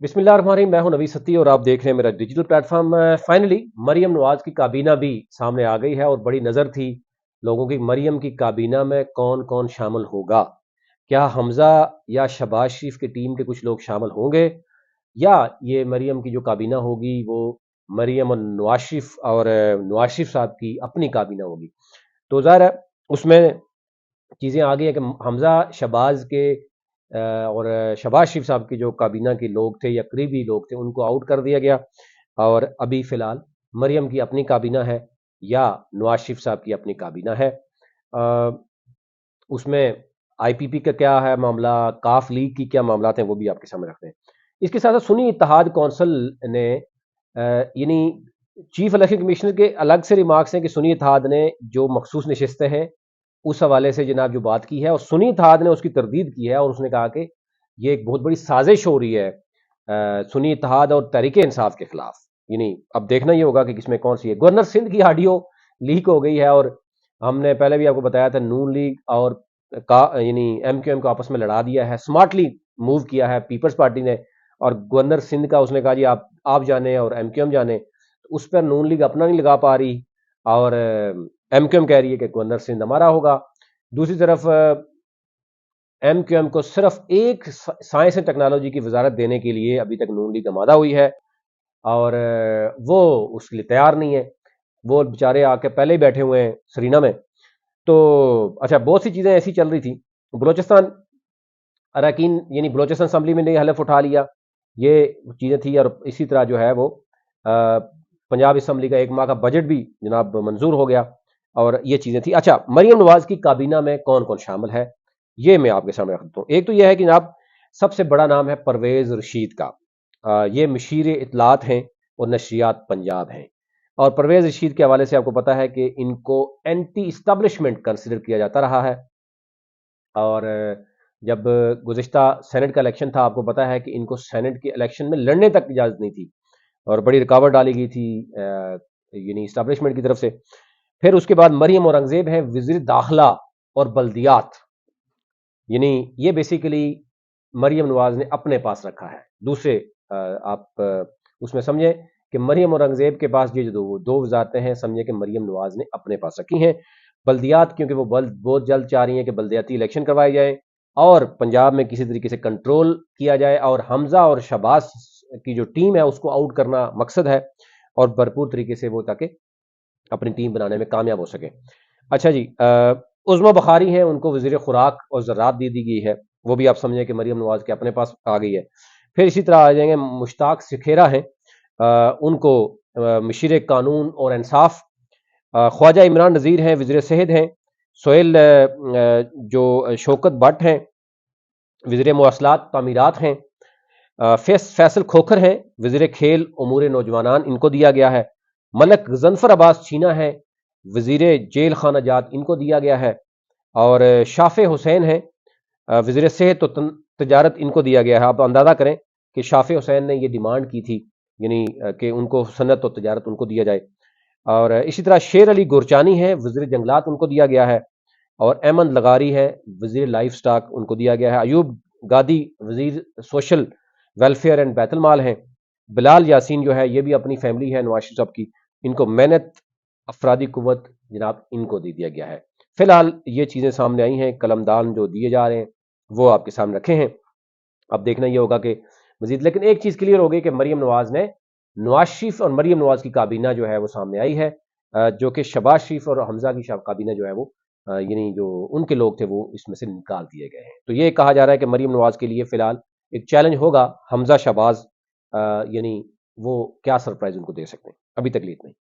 बिस्मिल्लाहिर्रहमानिर्रहीम। मैं हूं नवी सत्ती और आप देख रहे हैं मेरा digital platform. Finally Maryam Nawaz की काबीना भी सामने आ गई है और बड़ी नज़र थी लोगों की मरियम की काबीना में कौन कौन शामिल होगा। क्या हमजा या शहबाज शरीफ की टीम के कुछ लोग शामिल होंगे, या ये मरियम की जो काबीना होगी वो मरियम और नवाज शरीफ और नवाज शरीफ साहब की अपनी काबीना होगी। तो ज़ाहिर है उसमें चीज़ें आ गई हैं कि हमजा शहबाज के और शहबाज शरीफ साहब की जो काबीना के लोग थे या करीबी लोग थे उनको आउट कर दिया गया। और अभी फ़िलहाल मरियम की अपनी काबीना है या नवाज शरीफ साहब की अपनी काबीना है। उसमें आईपीपी का क्या है मामला, काफ लीग की क्या मामला हैं, वो भी आपके सामने रखते हैं। इसके साथ साथ सुन्नी इत्तेहाद कौंसिल ने यानी चीफ इलेक्शन कमिश्नर के अलग से रिमार्क्स हैं कि सुन्नी इत्तेहाद ने जो मखसूस नशिस्तें हैं उस हवाले से जनाब जो बात की है, और सुन्नी इत्तेहाद ने उसकी तरदीद की है और उसने कहा कि ये एक बहुत बड़ी साजिश हो रही है सुन्नी इत्तेहाद और तहरीक इंसाफ के खिलाफ। यानी अब देखना ये होगा कि किसमें कौन सी है। गवर्नर सिंध की ऑडियो लीक हो गई है और हमने पहले भी आपको बताया था नून लीग और का यानी एमक्यूएम को आपस में लड़ा दिया है, स्मार्टली मूव किया है पीपल्स पार्टी ने। और गवर्नर सिंध का उसने कहा जी आप जाने और एमक्यूएम जाने, तो उस पर नून लीग अपना नहीं लगा पा रही और एमक्यूएम कह रही है कि गवर्नर सिंध हमारा होगा। दूसरी तरफ एमक्यूएम को सिर्फ एक साइंस एंड टेक्नोलॉजी की वजारत देने के लिए अभी तक नून लीग आमादा हुई है और वो उसके लिए तैयार नहीं है। वो बेचारे आके पहले ही बैठे हुए हैं सरीना में। तो अच्छा, बहुत सी चीज़ें ऐसी चल रही थी। बलोचिस्तान अरकान यानी बलोचिस्तान असम्बली में ने हलफ उठा लिया, ये चीज़ें थी। और इसी तरह जो है वो पंजाब असम्बली का 1 माह का बजट भी जनाब मंजूर हो गया और ये चीज़ें थी। अच्छा, मरियम नवाज की काबीना में कौन कौन शामिल है ये मैं आपके सामने रखता हूँ। एक तो यह है कि जनाब सबसे बड़ा नाम है परवेज़ रशीद का। ये मशीर इतलात हैं और नशरियात पंजाब हैं। और परवेज़ रशीद के हवाले से आपको पता है कि इनको एंटी इस्टैब्लिशमेंट कंसिडर किया जाता रहा है। और जब गुज़िश्ता सेनेट का इलेक्शन था, आपको पता है कि इनको सेनेट के इलेक्शन में लड़ने तक इजाज़त नहीं थी और बड़ी रुकावट डाली गई थी यानी इस्टैब्लिशमेंट की तरफ से। फिर उसके बाद मरियम औरंगज़ेब हैं वज़ीर दाखिला और बल्दियात, यानी ये बेसिकली मरियम नवाज ने अपने पास रखा है। दूसरे आप उसमें समझें कि मरियम औरंगज़ेब के पास ये जो दो वजारतें हैं, समझें कि मरियम नवाज ने अपने पास रखी हैं। बल्दियात क्योंकि वो बहुत जल्द चाह रही हैं कि बल्दियाती इलेक्शन करवाए जाए और पंजाब में किसी तरीके से कंट्रोल किया जाए, और हमजा और शहबाज की जो टीम है उसको आउट करना मकसद है और भरपूर तरीके से वो ताकि अपनी टीम बनाने में कामयाब हो सके। अच्छा जी, उज़मा बुखारी हैं, उनको वज़ीर खुराक और ज़राअत दे दी गई है। वो भी आप समझें कि मरियम नवाज के अपने पास आ गई है। फिर इसी तरह आ जाएंगे मुश्ताक सिखेरा हैं, उनको मशीर कानून और इंसाफ। ख्वाजा इमरान नज़ीर हैं, वज़ीर सेहत हैं। सोहेल जो शौकत भट्ट हैं, वज़ीर मवासलात तामीरात हैं। फैसल खोखर हैं, वज़ीर खेल उमूर नौजवानान, इनको दिया गया है। मलक गजनफर अब्बास छीना है, वज़ीर जेल खाना जात, इनको दिया गया है। और शाफे हुसैन हैं, वज़ीर सेहत तो तजारत, इनको दिया गया है। आप अंदाज़ा करें कि शाफे हुसैन ने ये डिमांड की थी, यानी कि उनको सनत और तजारत उनको दिया जाए। और इसी तरह शेर अली गुरचानी है, वज़ीर जंगलात, उनको दिया गया है। और अहमद लगारी है, वज़ीर लाइफ स्टॉक, उनको दिया गया है। अयूब गादी वज़ीर सोशल वेलफेयर एंड बैतुल माल हैं। बिलाल यासीन जो है ये भी अपनी फैमिली है नवाज शरीफ साहब की, इनको मेहनत अफरादी कुव्वत जनाब इनको दे दिया गया है। फिलहाल ये चीज़ें सामने आई हैं, कलमदान जो दिए जा रहे हैं वो आपके सामने रखे हैं। अब देखना ये होगा कि मजीद, लेकिन एक चीज़ क्लियर हो गई कि मरियम नवाज ने नवाज शरीफ और मरियम नवाज की काबीना जो है वो सामने आई है, जो कि शहबाज शरीफ और हमजा की काबीना जो है वो यानी जो उनके लोग थे वो इसमें से निकाल दिए गए हैं। तो ये कहा जा रहा है कि मरियम नवाज के लिए फिलहाल एक चैलेंज होगा हमजा शहबाज, यानी वो क्या सरप्राइज उनको दे सकते हैं। अभी तक इतना ही।